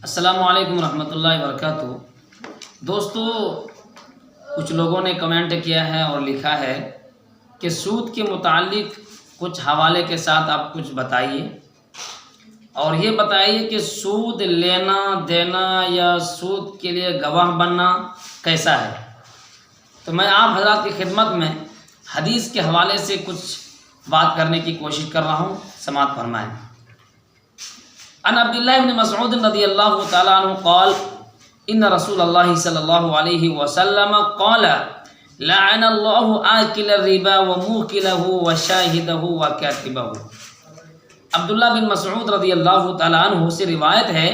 السلام علیکم ورحمۃ اللہ وبرکاتہ۔ دوستو، کچھ لوگوں نے کمنٹ کیا ہے اور لکھا ہے کہ سود کے متعلق کچھ حوالے کے ساتھ آپ کچھ بتائیے اور یہ بتائیے کہ سود لینا دینا یا سود کے لیے گواہ بننا کیسا ہے۔ تو میں آپ حضرات کی خدمت میں حدیث کے حوالے سے کچھ بات کرنے کی کوشش کر رہا ہوں، سماعت فرمائیں۔ ان عبداللہ بن مسعود رضی اللہ تعالیٰ عنہ قال ان رسول اللہ صلی اللہ علیہ وسلم قال لعن اللہ آکل الربا وموکلہ وشاہدہ وکاتبہ۔ عبداللہ بن مسعود رضی اللہ تعالیٰ عنہ سے روایت ہے،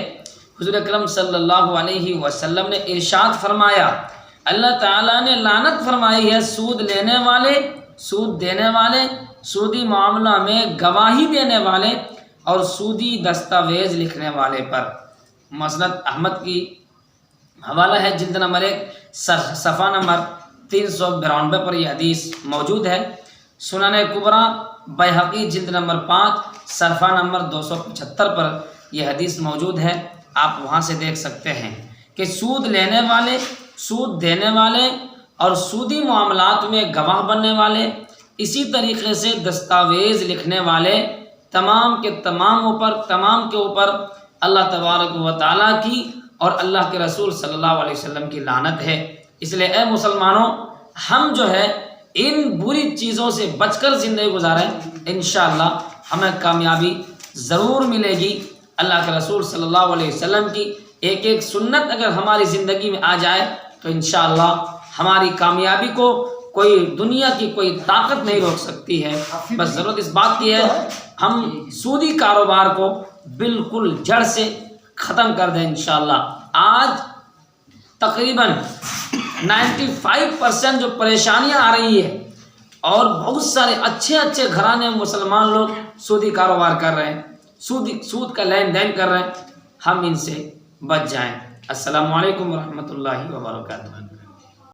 حضور اکرم صلی اللہ علیہ وسلم نے ارشاد فرمایا، اللہ تعالیٰ نے لعنت فرمائی ہے سود لینے والے، سود دینے والے، سودی معاملہ میں گواہی دینے والے اور سودی دستاویز لکھنے والے پر۔ مسند احمد کی حوالہ ہے، جلد نمبر 1 صفحہ نمبر 392 پر یہ حدیث موجود ہے۔ سنن کبریٰ بیہقی جلد نمبر 5 صفحہ نمبر 275 پر یہ حدیث موجود ہے، آپ وہاں سے دیکھ سکتے ہیں کہ سود لینے والے، سود دینے والے اور سودی معاملات میں گواہ بننے والے، اسی طریقے سے دستاویز لکھنے والے، تمام کے اوپر اللہ تبارک و تعالیٰ کی اور اللہ کے رسول صلی اللہ علیہ وسلم کی لعنت ہے۔ اس لیے اے مسلمانوں، ہم جو ہے ان بری چیزوں سے بچ کر زندگی گزاریں، انشاءاللہ ہمیں کامیابی ضرور ملے گی۔ اللہ کے رسول صلی اللہ علیہ وسلم کی ایک ایک سنت اگر ہماری زندگی میں آ جائے تو انشاءاللہ ہماری کامیابی کو کوئی دنیا کی کوئی طاقت نہیں روک سکتی ہے۔ بس ضرورت اس بات کی ہے ہم سودی کاروبار کو بالکل جڑ سے ختم کر دیں انشاءاللہ۔ آج تقریباً 95% جو پریشانیاں آ رہی ہیں اور بہت سارے اچھے گھرانے مسلمان لوگ سودی کاروبار کر رہے ہیں، سود کا لین دین کر رہے ہیں، ہم ان سے بچ جائیں۔ السلام علیکم ورحمۃ اللہ وبرکاتہ۔